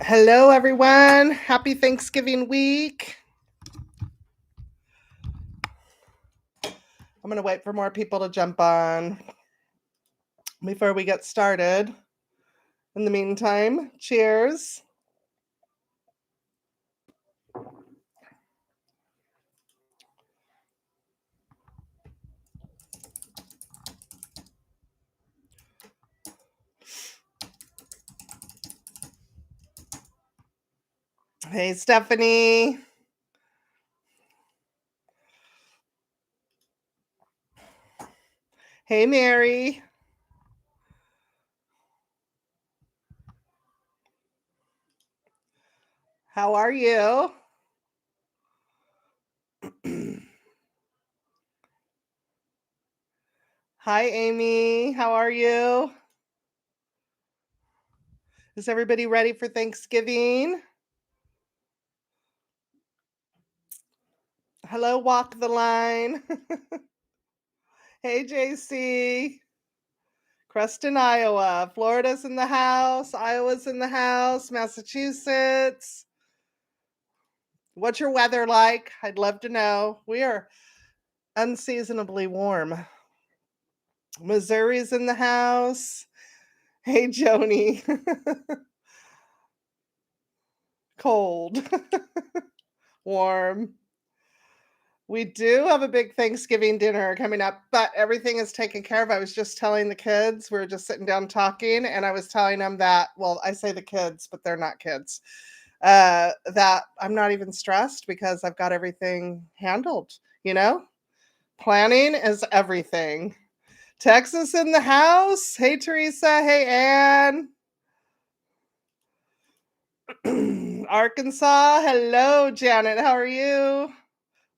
Hello, everyone. Happy Thanksgiving week. I'm going to wait for more people to jump on before we get started. In the meantime, cheers. Hey, Stephanie. Hey, Mary. How are you? Hi, Amy. How are you? Is everybody ready for Thanksgiving? Hello, Walk the Line. Hey, JC. Creston, Iowa. Florida's in the house. Iowa's in the house. Massachusetts. What's your weather like? I'd love to know. We are unseasonably warm. Missouri's in the house. Hey, Joni. Cold. Warm. We do have a big Thanksgiving dinner coming up, but everything is taken care of. I was just telling the kids, we were just sitting down talking, and I was telling them that, well, I say the kids, but they're not kids, that I'm not even stressed because I've got everything handled, you know? Planning is everything. Texas in the house. Hey, Teresa. Hey, Ann. Arkansas. Hello, Janet. How are you?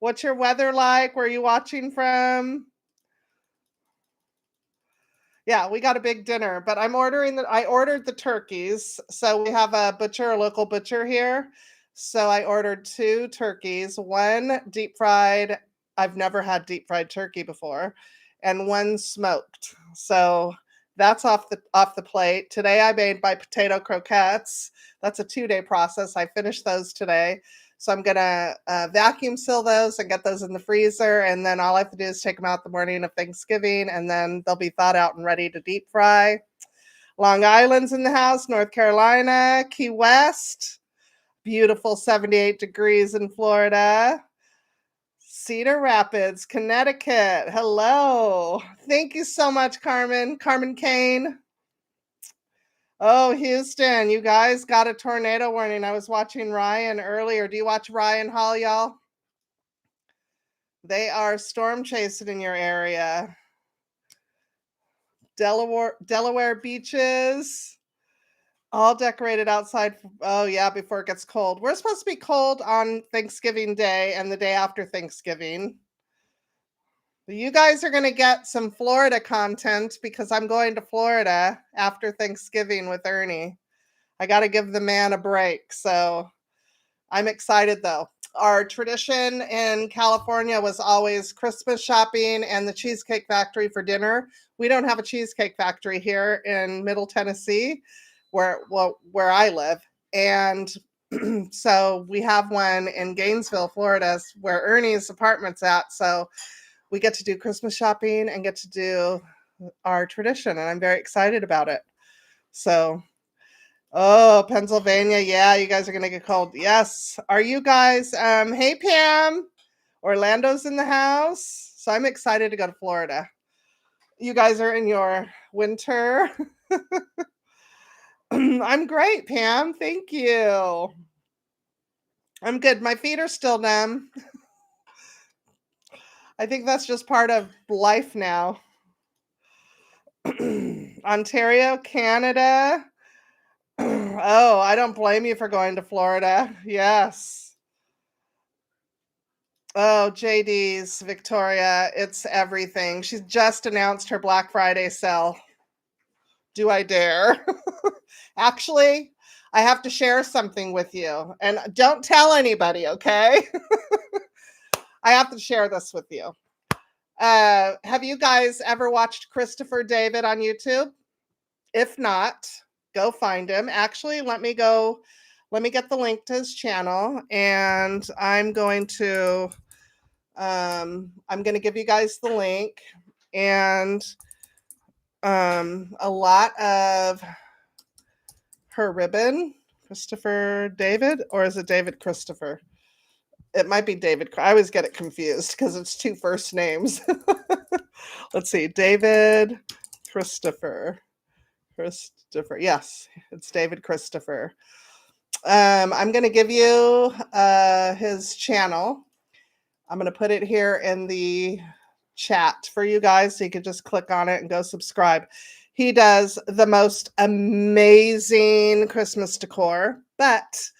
What's your weather like? Where are you watching from? Yeah, we got a big dinner, but I ordered the turkeys. So we have a local butcher here. So I ordered 2 turkeys, one deep fried. I've never had deep fried turkey before, and one smoked. So that's off the plate. Today I made my potato croquettes. That's a 2-day process. I finished those today. So I'm gonna vacuum seal those and get those in the freezer, and then all I have to do is take them out the morning of Thanksgiving, and then they'll be thawed out and ready to deep fry. Long Island's in the house, North Carolina, Key West, beautiful 78 degrees in Florida. Cedar Rapids, Connecticut. Hello. Thank you so much, Carmen. Carmen Kane. Oh, Houston, you guys got a tornado warning. I was watching Ryan earlier. Do you watch Ryan Hall, y'all? They are storm chasing in your area. Delaware beaches, all decorated outside. Oh, yeah, before it gets cold. We're supposed to be cold on Thanksgiving Day and the day after Thanksgiving. You guys are going to get some Florida content because I'm going to Florida after Thanksgiving with Ernie. I got to give the man a break. So I'm excited though. Our tradition in California was always Christmas shopping and the Cheesecake Factory for dinner. We don't have a Cheesecake Factory here in Middle Tennessee, where I live, and so we have one in Gainesville, Florida, where Ernie's apartment's at. So we get to do Christmas shopping and get to do our tradition, and I'm very excited about it. So oh, Pennsylvania. Yeah, you guys are going to get cold. Yes. Are you guys hey Pam. Orlando's in the house. So I'm excited to go to Florida. You guys are in your winter. I'm great, Pam. Thank you. I'm good. My feet are still numb. I think that's just part of life now. Ontario, Canada. Oh, I don't blame you for going to Florida. Yes. Oh, JD's Victoria, it's everything. She's just announced her Black Friday sale. Do I dare? Actually, I have to share something with you, and don't tell anybody, okay? I have to share this with you. Have you guys ever watched Christopher David on YouTube? If not, go find him. Actually, let me go let me get the link to his channel, and I'm going to give you guys the link, and a lot of her ribbon. Christopher David, or is it David Christopher? It might be David. I always get it confused because it's two first names. Let's see. David Christopher. Christopher. Yes, it's David Christopher. I'm going to give you his channel. I'm going to put it here in the chat for you guys so you can just click on it and go subscribe. He does the most amazing Christmas decor, but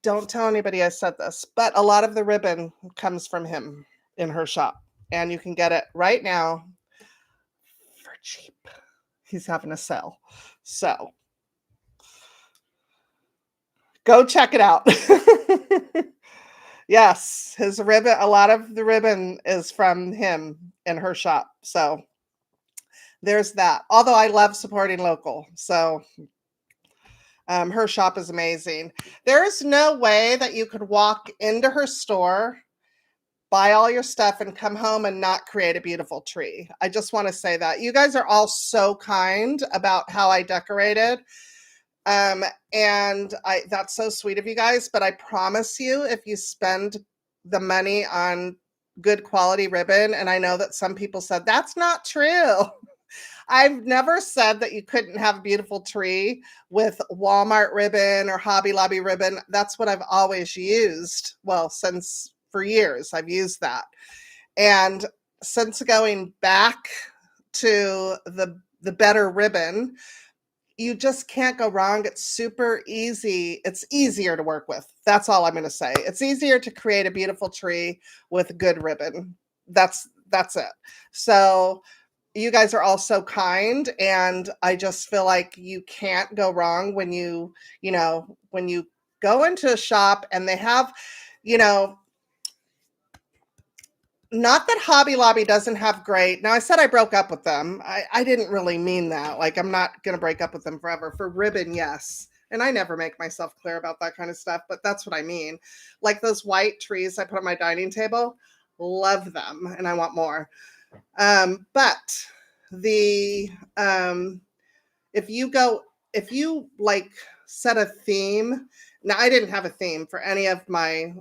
don't tell anybody I said this, but a lot of the ribbon comes from him in her shop, and you can get it right now for cheap. He's having a sale. So go check it out. Yes, his ribbon, a lot of the ribbon is from him in her shop. So there's that. Although I love supporting local. So her shop is amazing. There is no way that you could walk into her store, buy all your stuff, and come home and not create a beautiful tree. I just want to say that. You guys are all so kind about how I decorated. And that's so sweet of you guys, but I promise you, if you spend the money on good quality ribbon, and I know that some people said that's not true. I've never said that you couldn't have a beautiful tree with Walmart ribbon or Hobby Lobby ribbon. That's what I've always used. Well, since for years I've used that. And since going back to the better ribbon, you just can't go wrong. It's super easy. It's easier to work with. That's all I'm going to say. It's easier to create a beautiful tree with good ribbon. That's it. So you guys are all so kind, and I just feel like you can't go wrong when you go into a shop and they have, not that Hobby Lobby doesn't have great. Now, I said I broke up with them. I didn't really mean that. Like, I'm not going to break up with them forever. For ribbon, yes. And I never make myself clear about that kind of stuff, but that's what I mean. Like those white trees I put on my dining table, love them, and I want more. But the if you like set a theme. Now, I didn't have a theme for any of my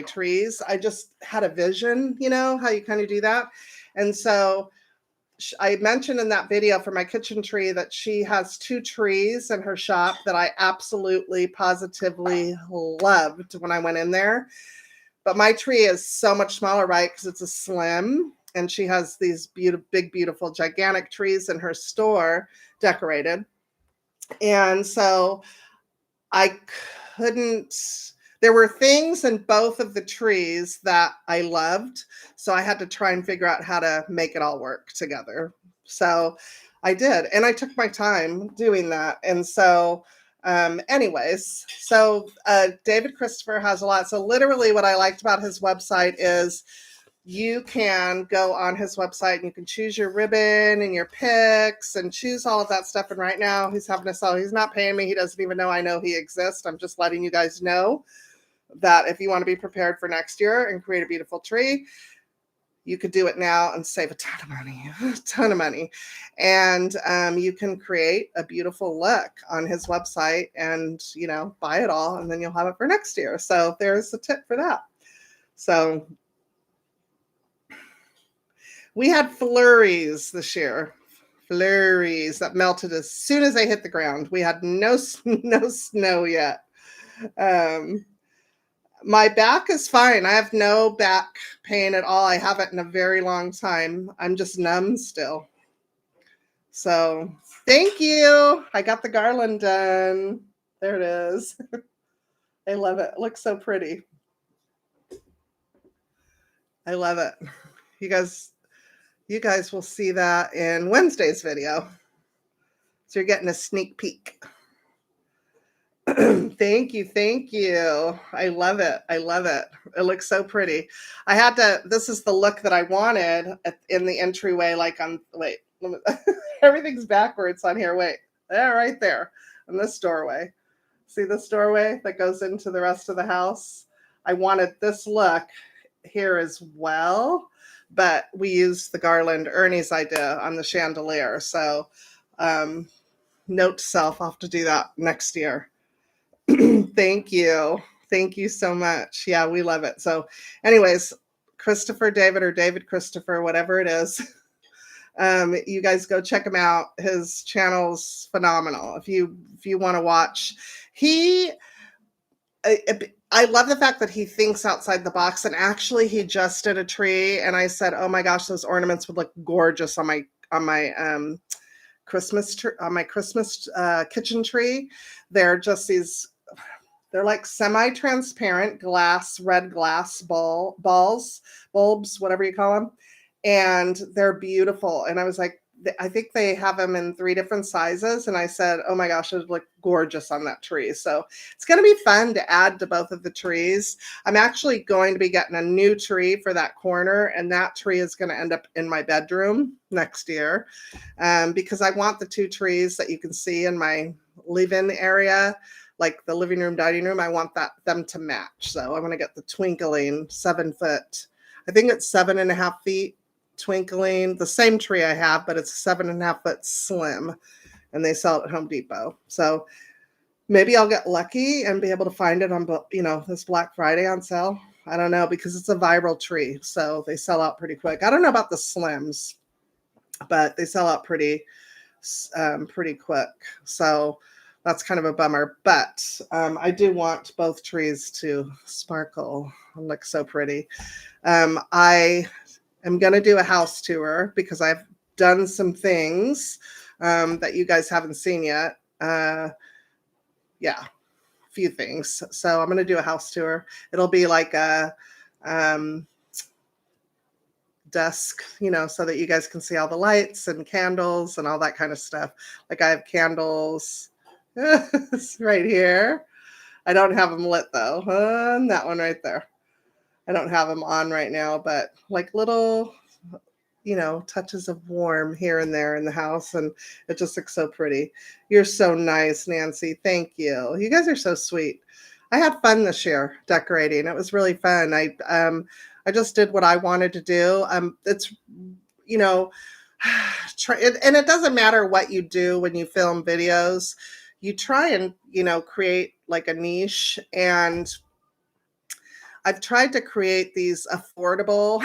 trees. I just had a vision, how you kind of do that. And so I mentioned in that video for my kitchen tree that she has 2 trees in her shop that I absolutely positively loved when I went in there. But my tree is so much smaller, right? Because it's a slim, and she has these big, beautiful, gigantic trees in her store decorated. And so I couldn't, there were things in both of the trees that I loved. So I had to try and figure out how to make it all work together. So I did. And I took my time doing that. And so anyways, so David Christopher has a lot. So literally what I liked about his website is you can go on his website and you can choose your ribbon and your picks and choose all of that stuff. And right now he's having a sale. He's not paying me. He doesn't even know I know he exists. I'm just letting you guys know that if you want to be prepared for next year and create a beautiful tree, you could do it now and save a ton of money. And you can create a beautiful look on his website and, buy it all, and then you'll have it for next year. So there's a tip for that. So we had flurries this year. Flurries that melted as soon as they hit the ground. We had no snow yet. My back is fine. I have no back pain at all. I haven't in a very long time. I'm just numb still. So thank you. I got the garland done. There it is. I love it. It looks so pretty. I love it. You guys will see that in Wednesday's video. So you're getting a sneak peek. Thank you. I love it. It looks so pretty. This is the look that I wanted in the entryway, everything's backwards on here. Wait, there, right there in this doorway. See this doorway that goes into the rest of the house? I wanted this look here as well, but we used the garland Ernie's idea on the chandelier. So, um, note to self, I'll have to do that next year. Thank you. Thank you so much. Yeah, we love it. So, anyways, Christopher David or David Christopher, whatever it is, you guys go check him out. His channel's phenomenal. If you want to watch, he I love the fact that he thinks outside the box. And actually, he just did a tree, and I said, "Oh my gosh, those ornaments would look gorgeous on my Christmas tree, on my Christmas kitchen tree." They're just these. They're like semi-transparent glass, red glass bulbs, whatever you call them, and they're beautiful. And I was like, I think they have them in 3 different sizes, and I said, "Oh my gosh, it would look gorgeous on that tree." So it's going to be fun to add to both of the trees. I'm actually going to be getting a new tree for that corner, and that tree is going to end up in my bedroom next year, because I want the 2 trees that you can see in my live-in area, like the living room, dining room. I want them to match. So I'm going to get the twinkling 7 foot. I think it's 7.5 feet twinkling, the same tree I have, but it's 7.5 foot slim, and they sell it at Home Depot. So maybe I'll get lucky and be able to find it on, this Black Friday on sale. I don't know, because it's a viral tree, so they sell out pretty quick. I don't know about the slims, but they sell out pretty quick. So that's kind of a bummer, but I do want both trees to sparkle and look so pretty. I am going to do a house tour because I've done some things that you guys haven't seen yet. Yeah, a few things. So I'm going to do a house tour. It'll be like a desk, so that you guys can see all the lights and candles and all that kind of stuff. Like I have candles right here. I don't have them lit though. That one right there. I don't have them on right now, but like little, touches of warm here and there in the house, and it just looks so pretty. You're so nice, Nancy. Thank you. You guys are so sweet. I had fun this year decorating. It was really fun. I just did what I wanted to do. It's, and it doesn't matter what you do when you film videos. You try and, create like a niche, and I've tried to create these affordable,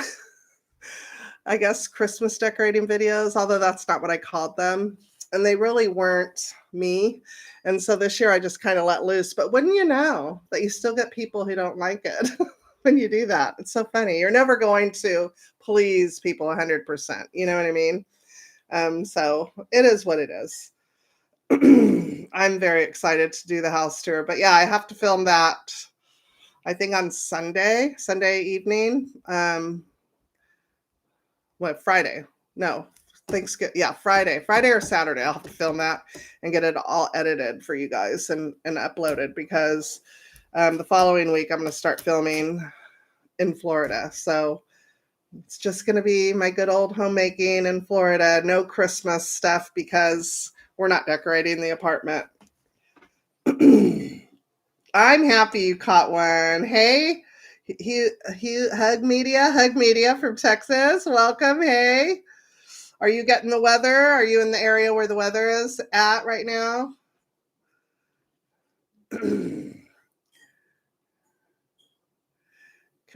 I guess, Christmas decorating videos, although that's not what I called them. And they really weren't me. And so this year I just kind of let loose. But wouldn't you know that you still get people who don't like it when you do that? It's so funny. You're never going to please people 100%. You know what I mean? So it is what it is. I'm very excited to do the house tour. But yeah, I have to film that, I think, on Sunday evening. Friday? No, Thanksgiving. Yeah, Friday or Saturday. I'll have to film that and get it all edited for you guys and uploaded, because the following week I'm going to start filming in Florida. So it's just going to be my good old homemaking in Florida. No Christmas stuff because we're not decorating the apartment. I'm happy you caught one. Hey, Hug Media from Texas. Welcome. Hey, are you getting the weather? Are you in the area where the weather is at right now? Can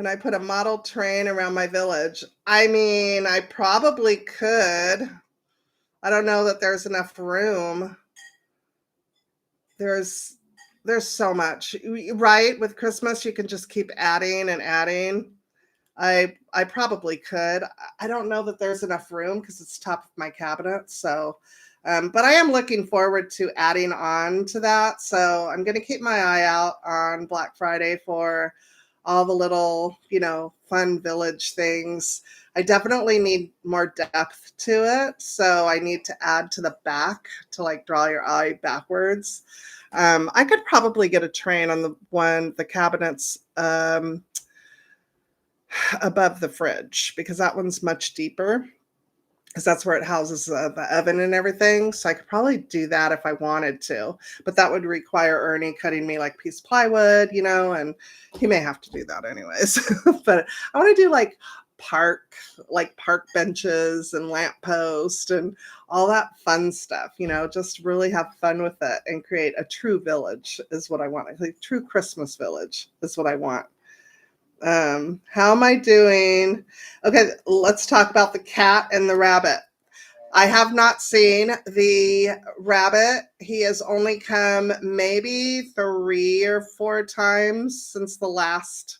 I put a model train around my village? I mean, I probably could. I don't know that there's enough room. There's so much, right? With Christmas, you can just keep adding and adding. I probably could. I don't know that there's enough room because it's top of my cabinet. So, but I am looking forward to adding on to that. So I'm going to keep my eye out on Black Friday for all the little, fun village things. I definitely need more depth to it. So I need to add to the back to like draw your eye backwards. I could probably get a train on the cabinets above the fridge, because that one's much deeper. because that's where it houses the oven and everything. So I could probably do that if I wanted to, but that would require Ernie cutting me like piece plywood, and he may have to do that anyways. But I want to do like park benches and lamp post and all that fun stuff, just really have fun with it and create a true village is what I want. A true Christmas village is what I want. How am I doing? Okay, let's talk about the cat and the rabbit. I have not seen the rabbit. He has only come maybe 3 or 4 times since the last,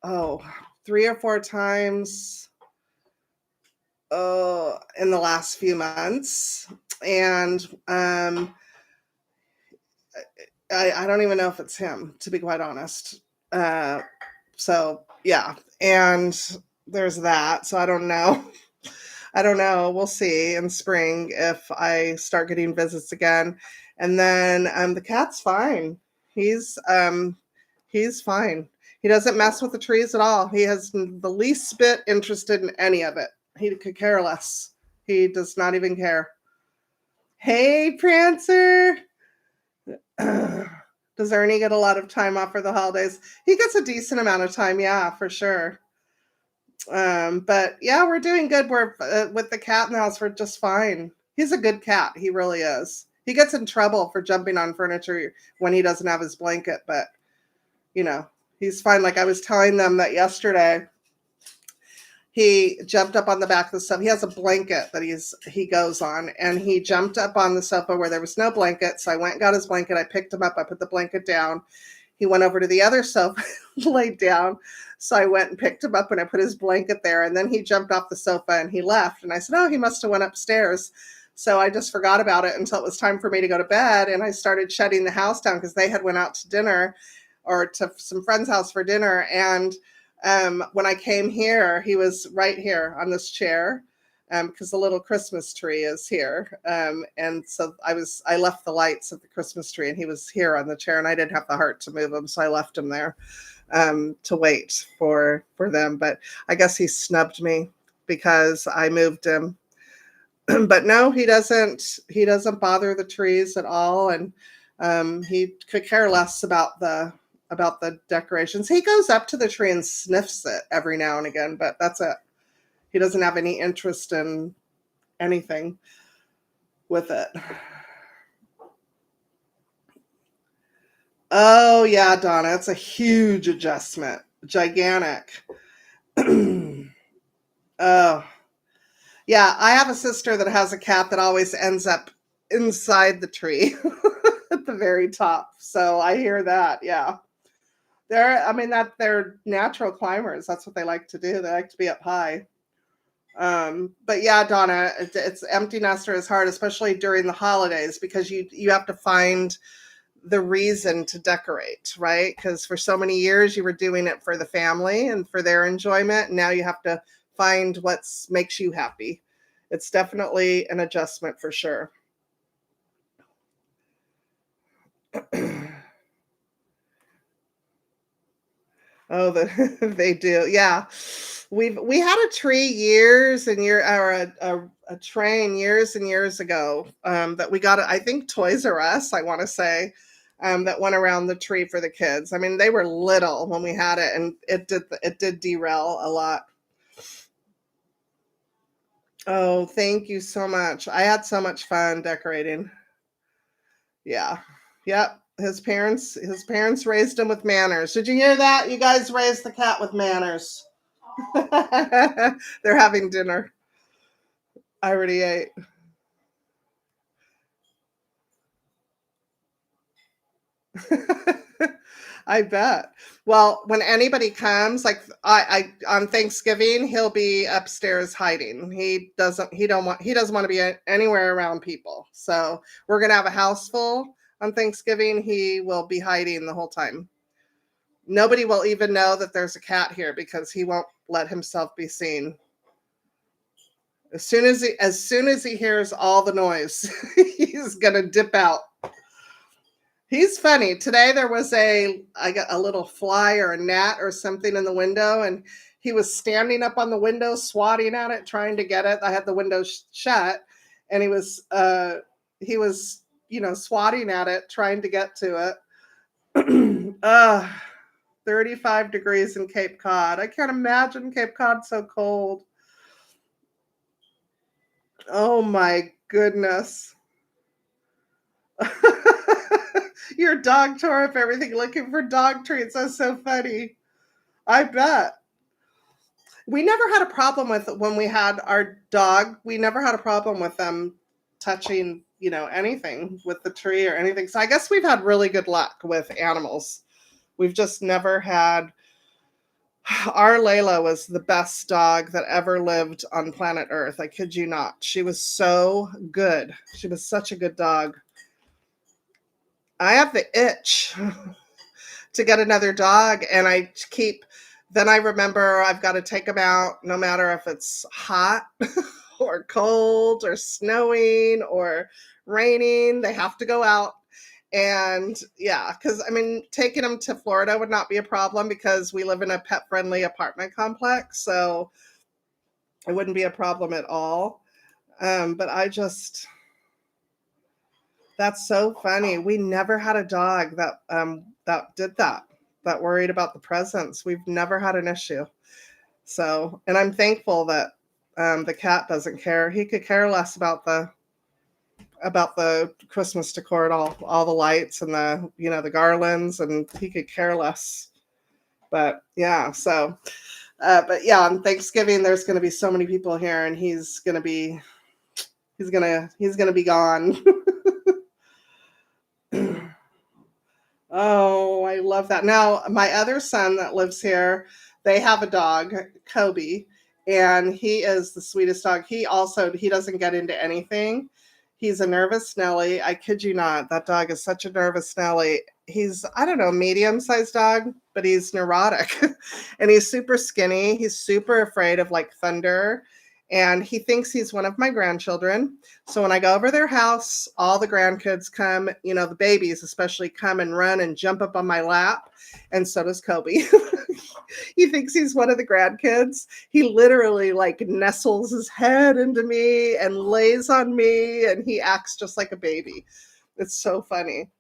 oh, 3 or 4 times in the last few months. And I don't even know if it's him, to be quite honest. So yeah, and there's that. So I don't know. I don't know. We'll see in spring if I start getting visits again. And then the cat's fine. He's fine. He doesn't mess with the trees at all. He has the least bit interested in any of it. He could care less. He does not even care. Hey, Prancer. Does Ernie get a lot of time off for the holidays? He gets a decent amount of time, yeah, for sure. But yeah, we're doing good. We're with the cat in the house. We're just fine. He's a good cat. He really is. He gets in trouble for jumping on furniture when he doesn't have his blanket, but he's fine. Like I was telling them that yesterday, he jumped up on the back of the sofa. He has a blanket that he goes on, and he jumped up on the sofa where there was no blanket. So I went and got his blanket. I picked him up. I put the blanket down. He went over to the other sofa, laid down. So I went and picked him up and I put his blanket there. And then he jumped off the sofa and he left. And I said, oh, he must have went upstairs. So I just forgot about it until it was time for me to go to bed. And I started shutting the house down because they had went out to dinner or to some friend's house for dinner. And when I came here, he was right here on this chair. Because the little Christmas tree is here. And so I left the lights of the Christmas tree and he was here on the chair and I didn't have the heart to move him. So I left him there to wait for them. But I guess he snubbed me because I moved him. But no, he doesn't bother the trees at all. And he could care less about the decorations. He goes up to the tree and sniffs it every now and again, but that's it. He doesn't have any interest in anything with it. Oh, yeah, Donna, it's a huge adjustment. Gigantic. Oh, yeah, I have a sister that has a cat that always ends up inside the tree at the very top. So I hear that. Yeah. They're natural climbers. That's what they like to do. They like to be up high. But yeah, Donna, it's empty nester is hard, especially during the holidays, because you have to find the reason to decorate, right? Because for so many years you were doing it for the family and for their enjoyment. And now you have to find what makes you happy. It's definitely an adjustment for sure. Oh, they do. Yeah. We had a tree years and year or a train years and years ago that we got, I think Toys R Us, I want to say, that went around the tree for the kids. I mean, they were little when we had it and it did derail a lot. Oh, thank you so much. I had so much fun decorating. Yeah. Yep. His parents raised him with manners. Did you hear that? You guys raised the cat with manners. They're having dinner. I already ate. I bet. Well, when anybody comes, like I on Thanksgiving, he'll be upstairs hiding. He doesn't want to be anywhere around people. So we're gonna have a house full on Thanksgiving. He will be hiding the whole time. Nobody will even know that there's a cat here because he won't let himself be seen. As soon as he hears all the noise, he's gonna dip out. He's funny. Today there was I got a little fly or a gnat or something in the window, and he was standing up on the window, swatting at it, trying to get it. I had the window shut, and he was, swatting at it, trying to get to it. 35 degrees in Cape Cod. I can't imagine Cape Cod so cold. Oh my goodness. Your dog tore up everything looking for dog treats. That's so funny. I bet. We never had a problem with when we had our dog. We never had a problem with them touching, anything with the tree or anything. So I guess we've had really good luck with animals. We've just never had. Our Layla was the best dog that ever lived on planet Earth. I kid you not. She was so good. She was such a good dog. I have the itch to get another dog, and then I remember I've got to take them out no matter if it's hot or cold or snowing or raining. They have to go out. And yeah, because taking them to Florida would not be a problem because we live in a pet friendly apartment complex. So it wouldn't be a problem at all. But that's so funny. We never had a dog that did that worried about the presents. We've never had an issue. So, and I'm thankful that the cat doesn't care. He could care less about the Christmas decor at all the lights and the garlands, and he could care less. But yeah, so but yeah, on Thanksgiving there's going to be so many people here, and he's going to be gone. Oh, I love that. Now, my other son that lives here, they have a dog, Kobe, and he is the sweetest dog. He doesn't get into anything. He's a nervous Nelly. I kid you not. That dog is such a nervous Nelly. He's, I don't know, medium-sized dog, but he's neurotic. And he's super skinny. He's super afraid of like thunder. And he thinks he's one of my grandchildren. So when I go over their house, all the grandkids come, the babies especially come and run and jump up on my lap. And so does Kobe. He thinks he's one of the grandkids. He literally like nestles his head into me and lays on me, and he acts just like a baby. It's so funny.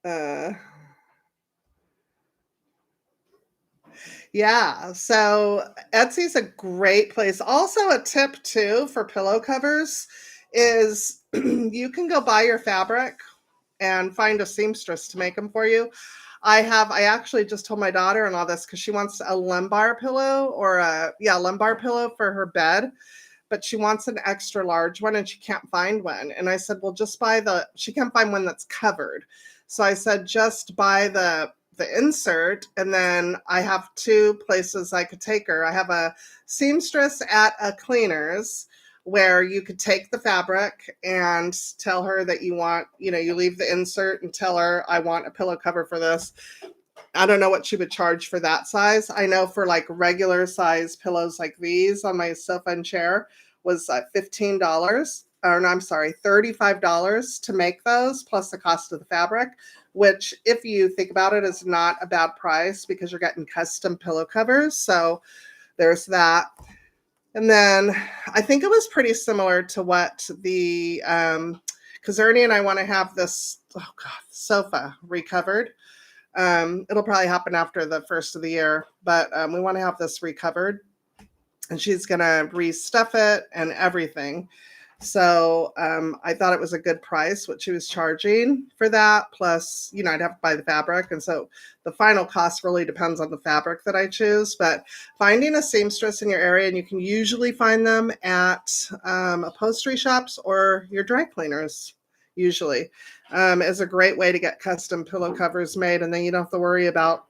Uh, yeah, so Etsy's a great place. Also, a tip too for pillow covers is you can go buy your fabric and find a seamstress to make them for you. I actually just told my daughter-in-law this because she wants a lumbar pillow lumbar pillow for her bed, but she wants an extra large one and she can't find one. And I said, well, just she can't find one that's covered. So I said, just buy the insert. And then I have two places I could take her. I have a seamstress at a cleaner's where you could take the fabric and tell her that you want, you leave the insert and tell her, I want a pillow cover for this. I don't know what she would charge for that size. I know for like regular size pillows like these on my sofa and chair was $15, or no, I'm sorry, $35 to make those, plus the cost of the fabric, which if you think about it is not a bad price because you're getting custom pillow covers. So there's that. And then I think it was pretty similar to what because Ernie and I want to have this, sofa recovered. It'll probably happen after the first of the year, but we want to have this recovered, and she's going to restuff it and everything. So I thought it was a good price, what she was charging for that. Plus, I'd have to buy the fabric. And so the final cost really depends on the fabric that I choose. But finding a seamstress in your area, and you can usually find them at upholstery shops or your dry cleaners, usually, is a great way to get custom pillow covers made. And then you don't have to worry about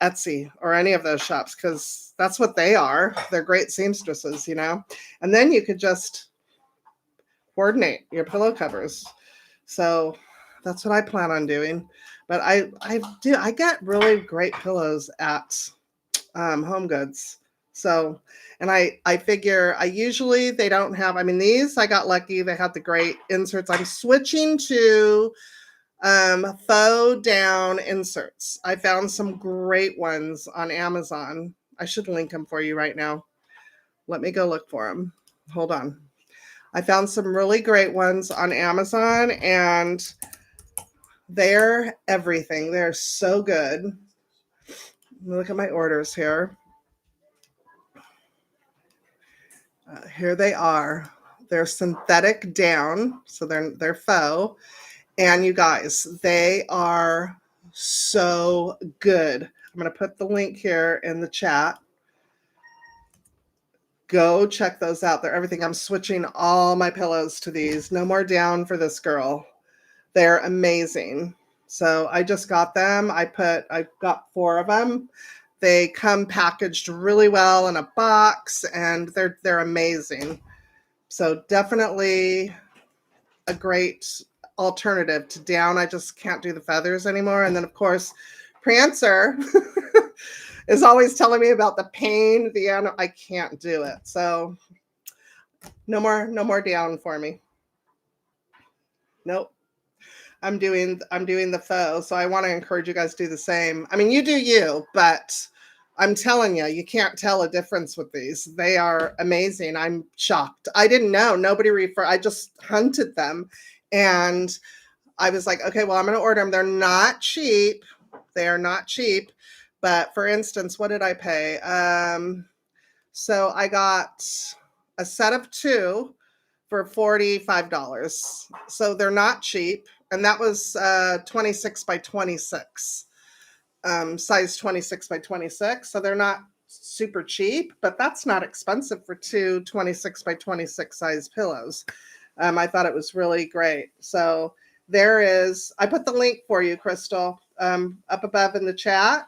Etsy or any of those shops because that's what they are. They're great seamstresses, And then you could just coordinate your pillow covers. So that's what I plan on doing. But I get really great pillows at Home Goods. So, and I figure usually they don't have, these I got lucky. They had the great inserts. I'm switching to Faux down inserts. I found some great ones on Amazon. I should link them for you right now. Let me go look for them. Hold on. I found some really great ones on Amazon, and they're everything. They're so good. Look at my orders here. Here they are. They're synthetic down, so they're faux. And you guys, they are so good. I'm going to put the link here in the chat. Go check those out. They're everything. I'm switching all my pillows to these. No more down for this girl. They're amazing. So I just got them. I got 4 of them. They come packaged really well in a box, and they're amazing. So definitely a great alternative to down. I just can't do the feathers anymore. And then of course, Prancer is always telling me about the pain, the animal. I can't do it. So no more down for me. Nope. I'm doing the faux. So I want to encourage you guys to do the same. I mean, you do you, but I'm telling you, you can't tell a difference with these. They are amazing. I'm shocked. I didn't know. Nobody I just hunted them, and I was like, okay, well, I'm going to order them. They're not cheap. They are not cheap. But for instance, what did I pay? So I got a set of 2 for $45. So they're not cheap. And that was 26 by 26, size 26 by 26. So they're not super cheap, but that's not expensive for 2 26 by 26 size pillows. I thought it was really great. So there is, I put the link for you, Crystal, up above in the chat.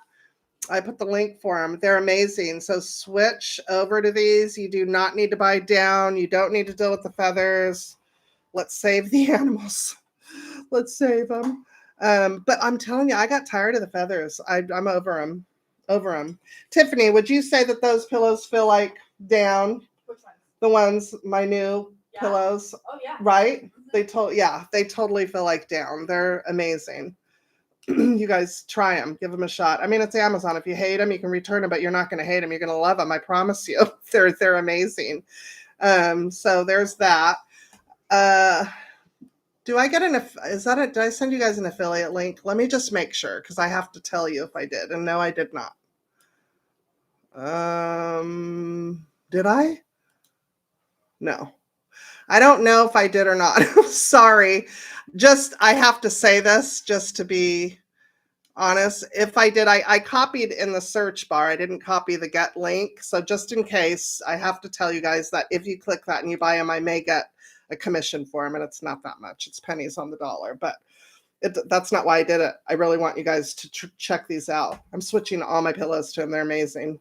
I put the link for them. They're amazing. So switch over to these. You do not need to buy down. You don't need to deal with the feathers. Let's save the animals. Let's save them. But I'm telling you, I got tired of the feathers. I'm over them. Over them. Tiffany, would you say that those pillows feel like down? Which ones? The ones, my new pillows. Oh yeah. Right? Mm-hmm. They totally feel like down. They're amazing. You guys try them, give them a shot. I mean, it's Amazon. If you hate them, you can return them, but you're not going to hate them. You're going to love them. I promise you. They're amazing. So there's that. Do I get did I send you guys an affiliate link? Let me just make sure, because I have to tell you if I did. And no, I did not. Did I? No. I don't know if I did or not. Sorry. I have to say this just to be honest. If I did, I copied in the search bar. I didn't copy the get link. So just in case, I have to tell you guys that if you click that and you buy them, I may get a commission for them, and it's not that much. It's pennies on the dollar, but that's not why I did it. I really want you guys to check these out. I'm switching all my pillows to them. They're amazing.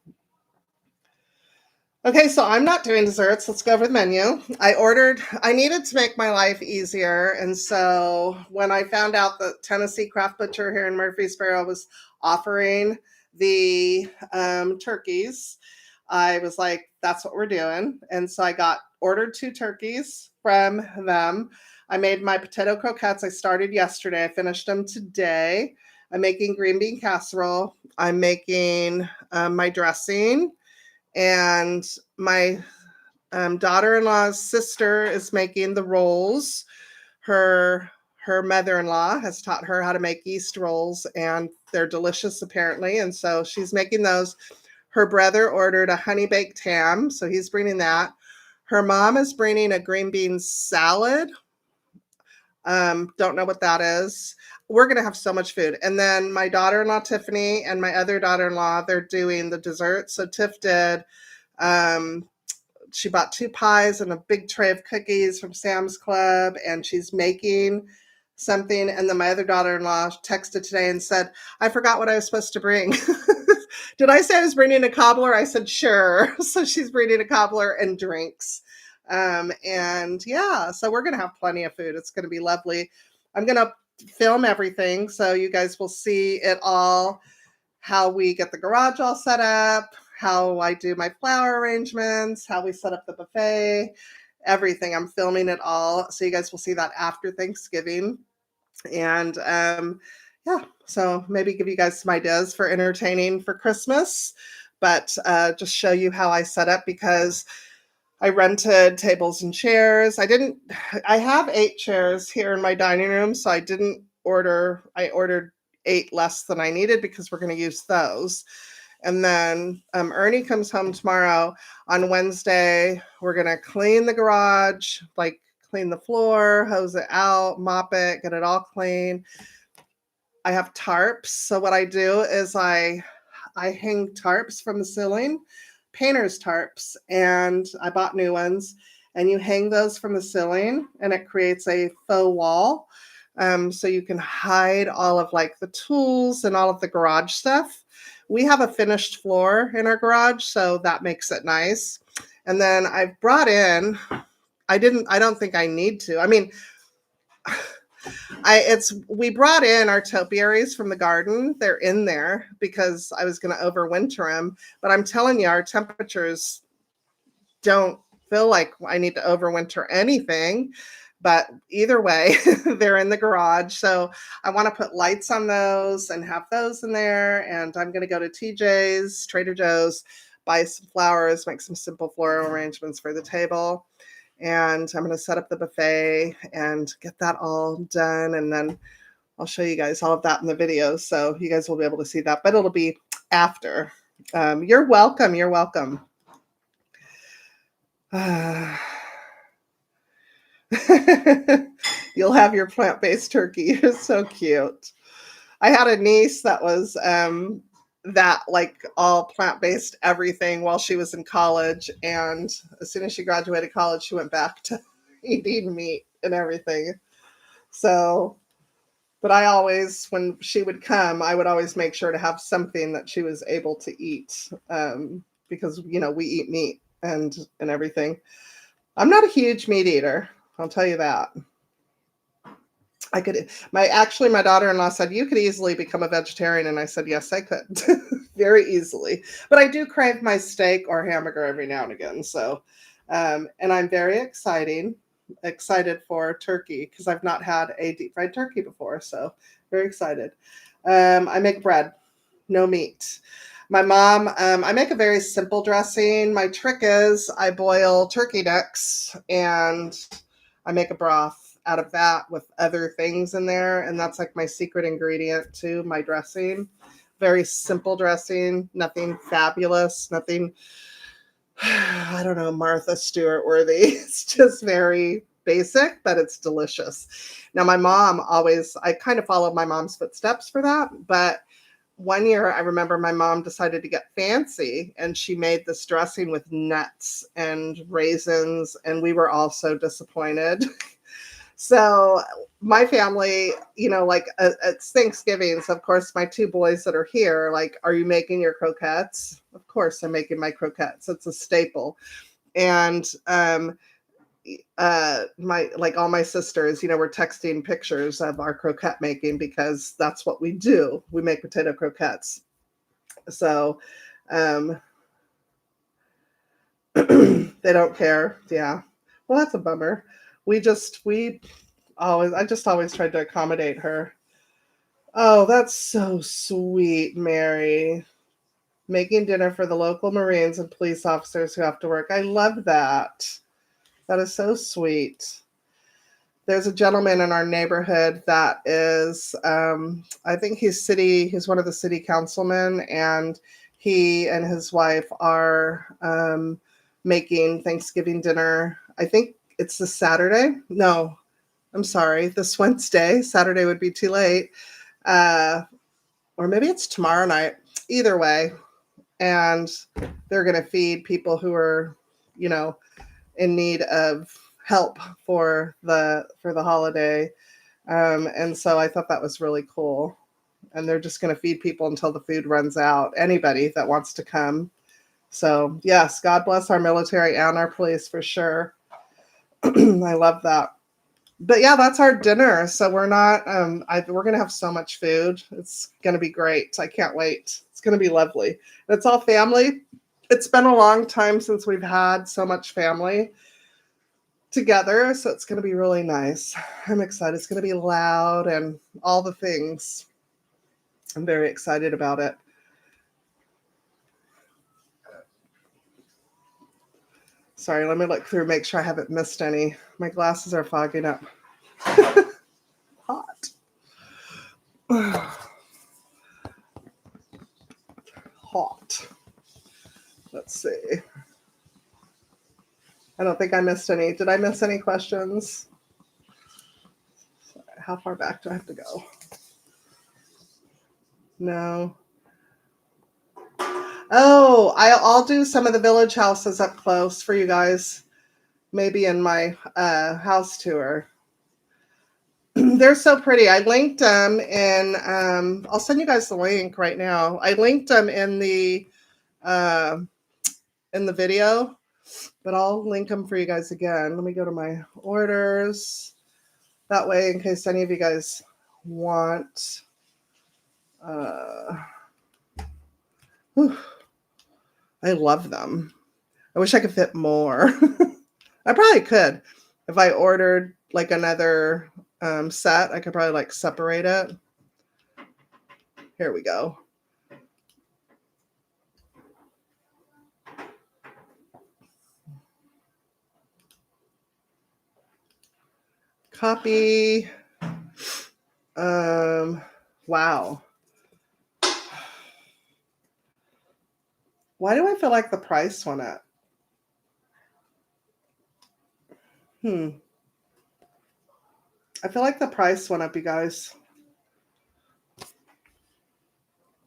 Okay, so I'm not doing desserts. Let's go over the menu. I needed to make my life easier. And so when I found out that Tennessee Craft Butcher here in Murfreesboro was offering the turkeys, I was like, that's what we're doing. And so I ordered 2 turkeys from them. I made my potato croquettes. I started yesterday. I finished them today. I'm making green bean casserole. I'm making my dressing. And my daughter-in-law's sister is making the rolls. Her mother-in-law has taught her how to make yeast rolls, and they're delicious apparently. And so she's making those. Her brother ordered a honey baked ham, so he's bringing that. Her mom is bringing a green bean salad. Don't know what that is. We're going to have so much food. And then my daughter-in-law, Tiffany, and my other daughter-in-law, they're doing the dessert. So Tiff did, she bought 2 pies and a big tray of cookies from Sam's Club, and she's making something. And then my other daughter-in-law texted today and said, I forgot what I was supposed to bring. Did I say I was bringing a cobbler? I said, sure. So she's bringing a cobbler and drinks. And yeah, so we're going to have plenty of food. It's going to be lovely. I'm going to film everything, so you guys will see it all, how we get the garage all set up, how I do my flower arrangements, how we set up the buffet, everything. I'm filming it all, so you guys will see that after Thanksgiving. And yeah, so maybe give you guys some ideas for entertaining for Christmas, but just show you how I set up because I rented tables and chairs. I have 8 chairs here in my dining room, so I ordered 8 less than I needed because we're going to use those. And then Ernie comes home tomorrow. On Wednesday, we're going to clean the garage, like clean the floor, hose it out, mop it, get it all clean. I have tarps. So what I do is I hang tarps from the ceiling, painter's tarps, and I bought new ones. And you hang those from the ceiling, and it creates a faux wall. So you can hide all of like the tools and all of the garage stuff. We have a finished floor in our garage, so that makes it nice. And then I've brought in, I don't think I need to. I mean, we brought in our topiaries from the garden. They're in there because I was going to overwinter them. But I'm telling you, our temperatures don't feel like I need to overwinter anything. But either way, they're in the garage. So I want to put lights on those and have those in there. And I'm going to go to TJ's, Trader Joe's, buy some flowers, make some simple floral arrangements for the table. And I'm going to set up the buffet and get that all done. And then I'll show you guys all of that in the video. So you guys will be able to see that, but it'll be after. You're welcome. You're welcome. You'll have your plant-based turkey. You're so cute. I had a niece that was that like all plant-based everything while she was in college, and as soon as she graduated college, she went back to eating meat and everything. So, but I always, when she would come, I would always make sure to have something that she was able to eat, because we eat meat and everything. I'm not a huge meat eater, I'll tell you that. My daughter-in-law said you could easily become a vegetarian, and I said yes, I could. Very easily. But I do crave my steak or hamburger every now and again. So, and I'm very excited for turkey because I've not had a deep fried turkey before. So very excited. I make bread, no meat. My mom, I make a very simple dressing. My trick is I boil turkey necks and I make a broth out of that with other things in there. And that's like my secret ingredient to my dressing. Very simple dressing, nothing fabulous, nothing, I don't know, Martha Stewart worthy. It's just very basic, but it's delicious. Now, I kind of followed my mom's footsteps for that. But one year I remember my mom decided to get fancy and she made this dressing with nuts and raisins. And we were all so disappointed. So my family, like it's Thanksgiving. So of course my 2 boys that are here, like, are you making your croquettes? Of course I'm making my croquettes. It's a staple. And all my sisters, we're texting pictures of our croquette making because that's what we do. We make potato croquettes. So they don't care. Yeah. Well, that's a bummer. I just always tried to accommodate her. Oh, that's so sweet, Mary. Making dinner for the local Marines and police officers who have to work. I love that. That is so sweet. There's a gentleman in our neighborhood that is, I think he's one of the city councilmen, and he and his wife are making Thanksgiving dinner. I think it's this Saturday. No, I'm sorry, this Wednesday. Saturday would be too late. Or maybe it's tomorrow night. Either way. And they're going to feed people who are, in need of help for the holiday. And so I thought that was really cool. And they're just going to feed people until the food runs out. Anybody that wants to come. So yes, God bless our military and our police for sure. I love that. But yeah, that's our dinner. So we're not, we're going to have so much food. It's going to be great. I can't wait. It's going to be lovely. It's all family. It's been a long time since we've had so much family. together. So it's going to be really nice. I'm excited. It's going to be loud and all the things. I'm very excited about it. Sorry, let me look through, make sure I haven't missed any. My glasses are fogging up. Hot. Hot. Let's see. I don't think I missed any. Did I miss any questions? Sorry, how far back do I have to go? No. Oh, I'll do some of the village houses up close for you guys. Maybe in my house tour. They're so pretty. I linked them in. I'll send you guys the link right now. I linked them uh, in the video, but I'll link them for you guys again. Let me go to my orders. That way, in case any of you guys want. I love them. I wish I could fit more. I probably could. If I ordered like another set, I could probably like separate it. Here we go. Copy. Wow. Why do I feel like the price went up? I feel like the price went up, you guys.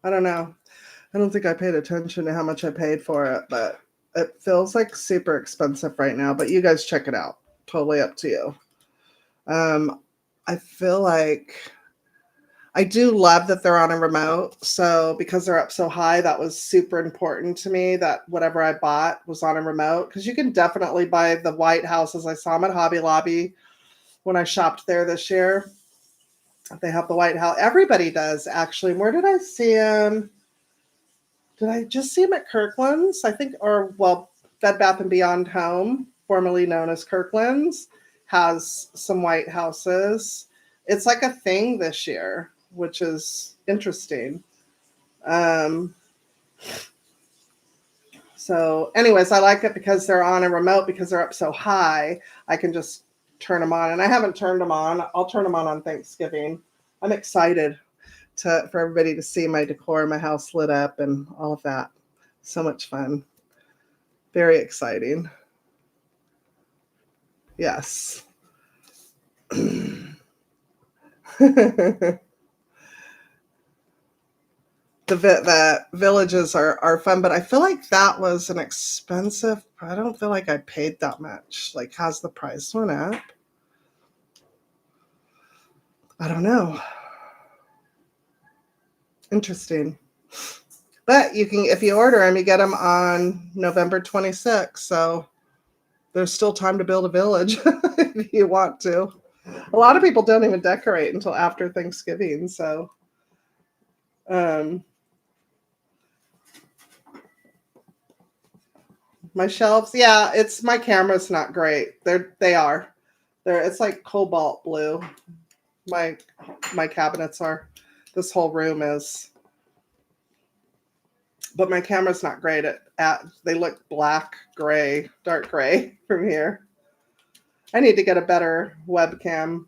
I don't know. I don't think I paid attention to how much I paid for it, but it feels like super expensive right now. But you guys check it out. Totally up to you. I feel like I do love that they're on a remote. So because they're up so high, that was super important to me that whatever I bought was on a remote. Because you can definitely buy the white houses. I saw them at Hobby Lobby when I shopped there this year. They have the white house. Everybody does, actually. Where did I see them? Did I just see them at Kirkland's? I think, or well, Bed Bath & Beyond Home, formerly known as Kirkland's, has some white houses. It's like a thing this year, which is interesting. So anyways, I like it because they're on a remote, because they're up so high. I can just turn them on, and I haven't turned them on. I'll turn them on Thanksgiving. I'm excited for everybody to see my decor, my house lit up and all of that. So much fun. Very exciting. Yes. The villages are fun, but I feel like that was an expensive. I don't feel like I paid that much. Like, has the price went up? I don't know. Interesting. But you can, if you order them, you get them on November 26th. So there's still time to build a village if you want to. A lot of people don't even decorate until after Thanksgiving. So, my shelves, yeah, it's my camera's not great. It's like cobalt blue. My cabinets are. This whole room is. But my camera's not great at they look black, gray, dark gray from here. I need to get a better webcam.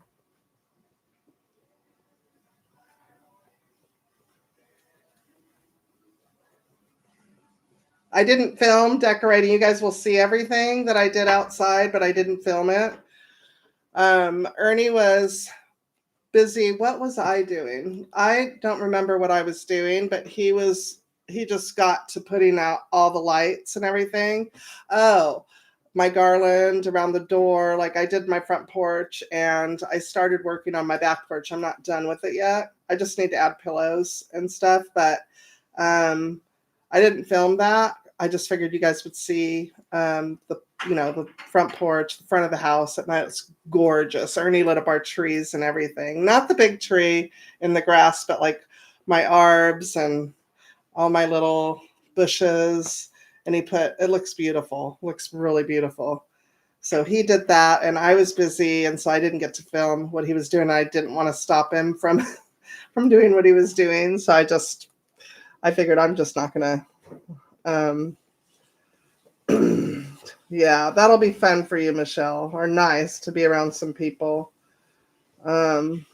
I didn't film decorating. You guys will see everything that I did outside, but I didn't film it. Ernie was busy. What was I doing? I don't remember what I was doing, but he just got to putting out all the lights and everything. Oh, my garland around the door. Like, I did my front porch, and I started working on my back porch. I'm not done with it yet. I just need to add pillows and stuff, but I didn't film that. I just figured you guys would see the front porch, the front of the house at night. It's gorgeous. Ernie lit up our trees and everything. Not the big tree in the grass, but like my arbs and all my little bushes. And it looks beautiful. Looks really beautiful. So he did that, and I was busy, and so I didn't get to film what he was doing. I didn't want to stop him from from doing what he was doing, so I figured I'm just not gonna. Um, yeah, that'll be fun for you, Michelle, or nice to be around some people. Um,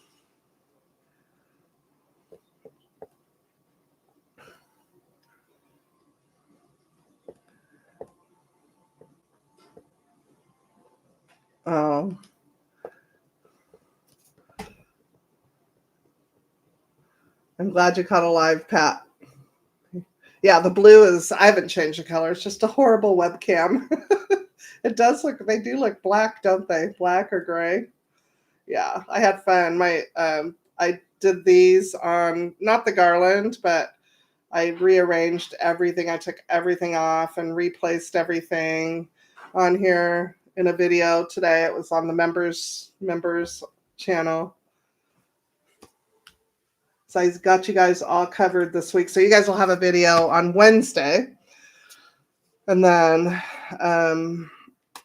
oh, I'm glad you caught a live, Pat. Yeah, the blue is, I haven't changed the color. It's just a horrible webcam. It does look, they do look black, don't they? Black or gray. Yeah, I had fun. I did these on, not the garland, but I rearranged everything. I took everything off and replaced everything on here in a video today. It was on the members channel. So I got you guys all covered this week. So you guys will have a video on Wednesday. And then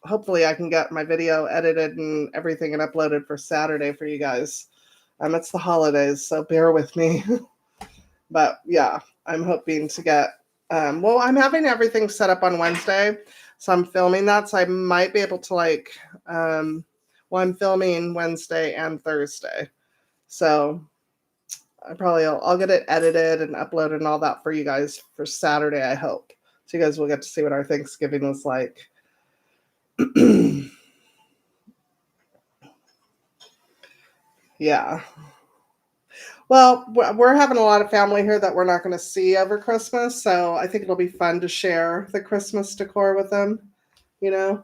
hopefully I can get my video edited and everything and uploaded for Saturday for you guys. It's the holidays, so bear with me. But yeah, I'm hoping to get, well, I'm having everything set up on Wednesday. So I'm filming that. So I might be able to well, I'm filming Wednesday and Thursday. So I'll get it edited and uploaded and all that for you guys for Saturday, I hope. So you guys will get to see what our Thanksgiving was like. Yeah. Well, we're having a lot of family here that we're not going to see over Christmas, so I think it'll be fun to share the Christmas decor with them. You know,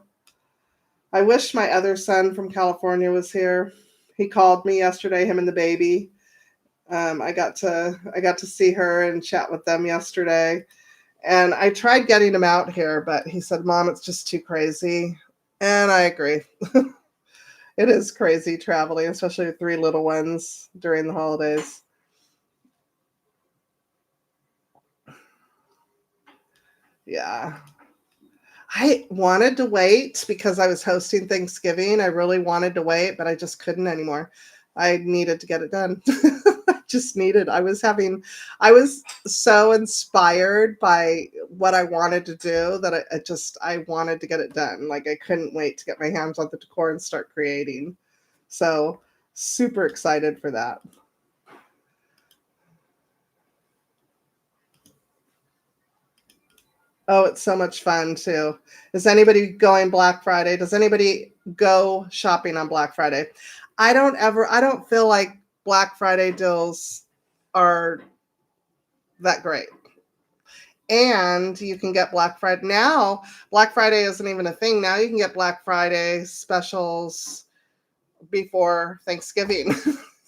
I wish my other son from California was here. He called me yesterday, him and the baby. I got to see her and chat with them yesterday, and I tried getting him out here, but he said, "Mom, it's just too crazy," and I agree. It is crazy traveling, especially with 3 little ones during the holidays. Yeah. I wanted to wait because I was hosting Thanksgiving. I really wanted to wait, but I just couldn't anymore. I needed to get it done. I just needed. I was so inspired by what I wanted to do that I wanted to get it done. Like I couldn't wait to get my hands on the decor and start creating. So super excited for that. Oh, it's so much fun too. Is anybody going Black Friday? Does anybody go shopping on Black Friday? I don't feel like Black Friday deals are that great. And you can get Black Friday now. Black Friday isn't even a thing. Now you can get Black Friday specials before Thanksgiving.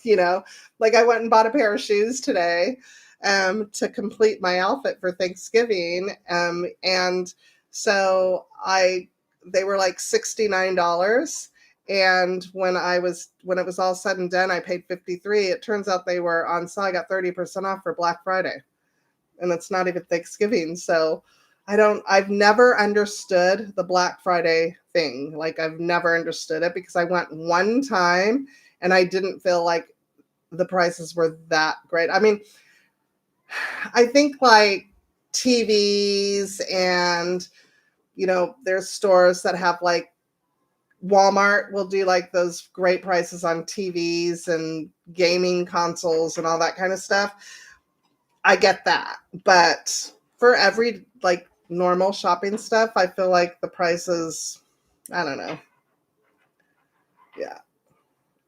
You know, like I went and bought a pair of shoes today to complete my outfit for Thanksgiving. And so they were like $69. And when it was all said and done, I paid 53. It turns out they were on sale. I got 30% off for Black Friday. And it's not even Thanksgiving. So I've never understood the Black Friday thing. Like I've never understood it because I went one time and I didn't feel like the prices were that great. I mean, I think like TVs and, there's stores that have like Walmart will do like those great prices on TVs and gaming consoles and all that kind of stuff. I get that. But for every like normal shopping stuff, I feel like the prices, I don't know. Yeah.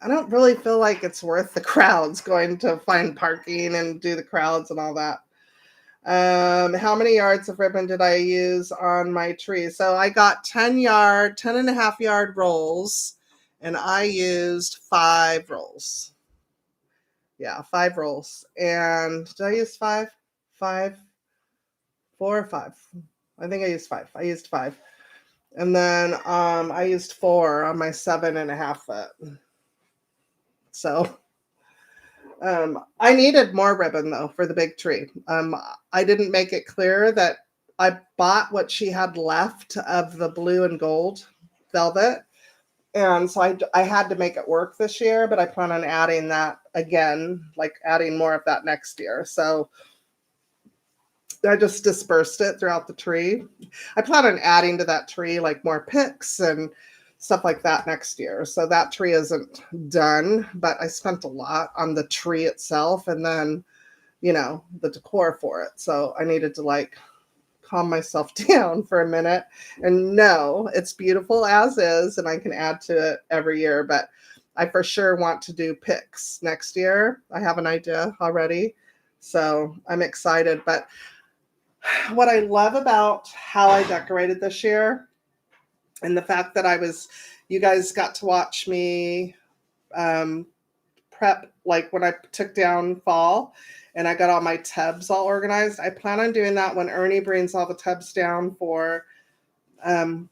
I don't really feel like it's worth the crowds going to find parking and do the crowds and all that. How many yards of ribbon did I use on my tree? So I got 10 and a half yard rolls, and I used 5 rolls. Yeah, 5 rolls. And did I use 5? 5, 4 or 5? I think I used 5. I used 5. And then I used 4 on my 7.5 foot. So I needed more ribbon though for the big tree. I didn't make it clear that I bought what she had left of the blue and gold velvet. And so I had to make it work this year, but I plan on adding that again, like adding more of that next year. So I just dispersed it throughout the tree. I plan on adding to that tree like more picks and stuff like that next year. So that tree isn't done, but I spent a lot on the tree itself and then, the decor for it. So I needed to like calm myself down for a minute and no, it's beautiful as is and I can add to it every year, but I for sure want to do picks next year. I have an idea already. So I'm excited, but what I love about how I decorated this year and the fact that you guys got to watch me um, prep, like when I took down fall and I got all my tubs all organized. I plan on doing that when Ernie brings all the tubs down for um,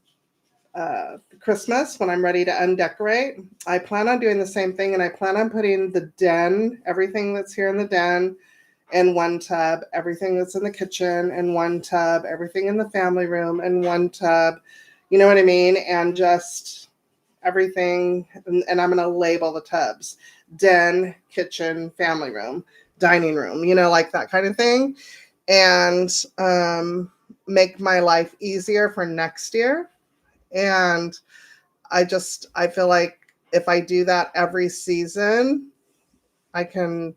Christmas when I'm ready to undecorate. I plan on doing the same thing and I plan on putting the den, everything that's here in the den, in one tub, everything that's in the kitchen in one tub, everything in the family room in one tub. You know what I mean? And just everything. And I'm going to label the tubs: den, kitchen, family room, dining room, like that kind of thing. And make my life easier for next year. And I feel like if I do that every season, I can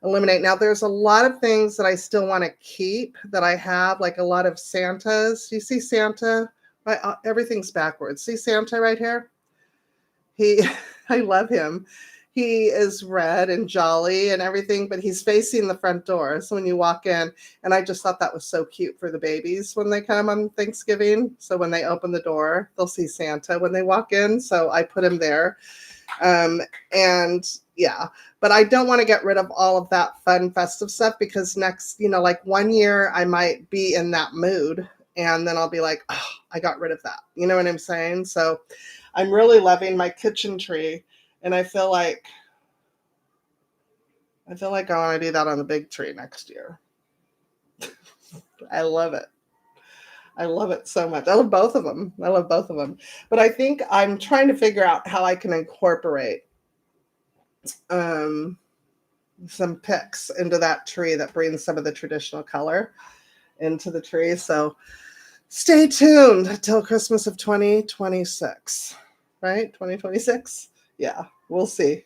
eliminate. Now, there's a lot of things that I still want to keep that I have, like a lot of Santas. You see Santa? Right, everything's backwards. See Santa right here? I love him. He is red and jolly and everything, but he's facing the front door. So when you walk in, and I just thought that was so cute for the babies when they come on Thanksgiving. So when they open the door, they'll see Santa when they walk in. So I put him there. And yeah, but I don't want to get rid of all of that fun, festive stuff because next, like one year I might be in that mood and then I'll be like, oh, I got rid of that. You know what I'm saying? So I'm really loving my kitchen tree and I feel like I want to do that on the big tree next year. I love it. I love it so much. I love both of them. But I think I'm trying to figure out how I can incorporate some picks into that tree that brings some of the traditional color into the tree. So stay tuned until Christmas of 2026, right? 2026. Yeah, we'll see.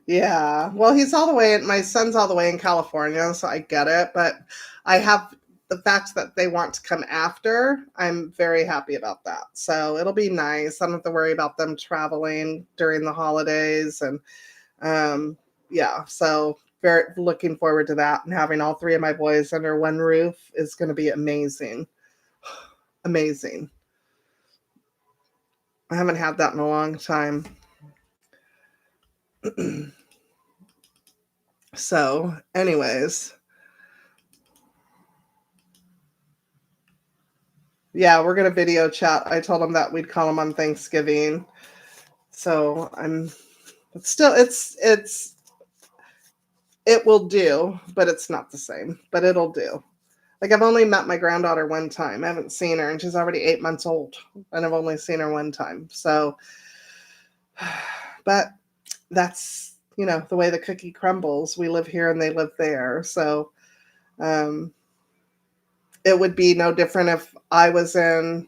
Yeah. Well, my son's all the way in California, so I get it. But I have the fact that they want to come after, I'm very happy about that. So it'll be nice. I don't have to worry about them traveling during the holidays. And yeah, so very looking forward to that. And having all three of my boys under one roof is going to be amazing. Amazing. I haven't had that in a long time. So, anyways. Yeah, we're gonna video chat. I told him that we'd call him on Thanksgiving. So it will do, but it's not the same. But it'll do. Like I've only met my granddaughter one time. I haven't seen her, and she's already 8 months old, and I've only seen her one time. So, but that's the way the cookie crumbles. We live here, and they live there. So, it would be no different if I was in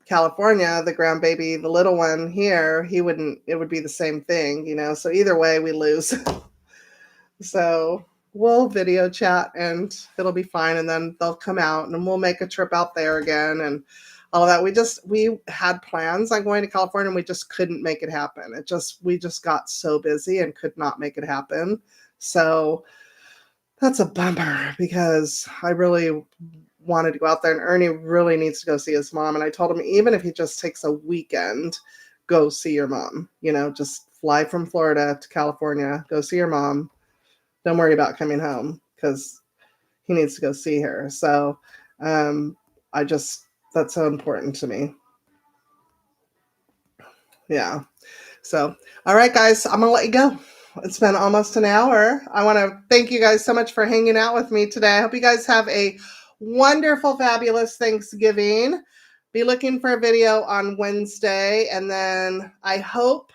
California, the grandbaby, the little one here, it would be the same thing, so either way we lose. So we'll video chat and it'll be fine. And then they'll come out and we'll make a trip out there again and all that. We had plans on going to California and we just couldn't make it happen. We just got so busy and could not make it happen. So that's a bummer because I really wanted to go out there and Ernie really needs to go see his mom. And I told him, even if he just takes a weekend, go see your mom, just fly from Florida to California, go see your mom. Don't worry about coming home because he needs to go see her. So that's so important to me. Yeah. So, all right, guys, I'm going to let you go. it's been almost an hour. I want to thank you guys so much for hanging out with me today. I hope you guys have a wonderful, fabulous Thanksgiving. Be looking for a video on Wednesday. And then I hope,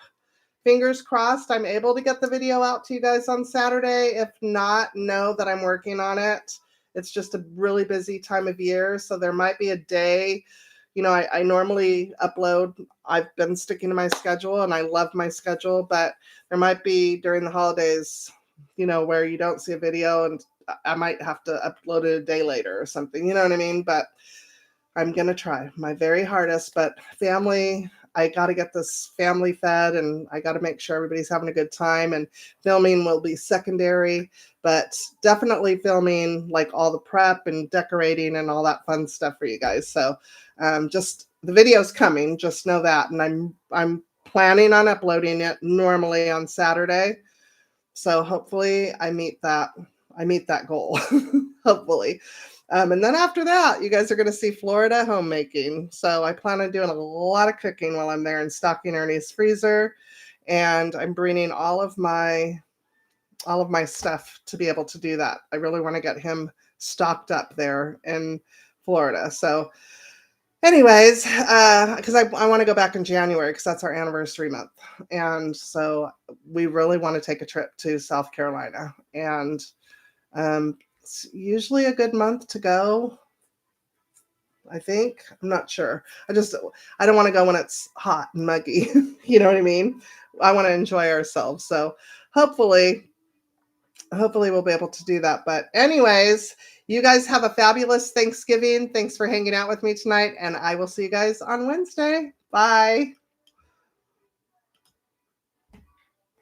fingers crossed, I'm able to get the video out to you guys on Saturday. If not, know that I'm working on it. It's just a really busy time of year. So there might be a day. I normally upload. I've been sticking to my schedule and I love my schedule, but there might be during the holidays, where you don't see a video and I might have to upload it a day later or something. You know what I mean? But I'm going to try my very hardest. But family, I got to get this family fed and I got to make sure everybody's having a good time, and filming will be secondary, but definitely filming like all the prep and decorating and all that fun stuff for you guys. So just the video's coming, just know that. And I'm planning on uploading it normally on Saturday. So hopefully I meet that goal. Hopefully. And then after that, you guys are going to see Florida homemaking. So I plan on doing a lot of cooking while I'm there and stocking Ernie's freezer. And I'm bringing all of my stuff to be able to do that. I really want to get him stocked up there in Florida. So anyways, because I want to go back in January because that's our anniversary month. And so we really want to take a trip to South Carolina. And it's usually a good month to go, I think. I'm not sure. I don't want to go when it's hot and muggy. You know what I mean? I want to enjoy ourselves. So hopefully we'll be able to do that. But anyways, you guys have a fabulous Thanksgiving. Thanks for hanging out with me tonight. And I will see you guys on Wednesday. Bye.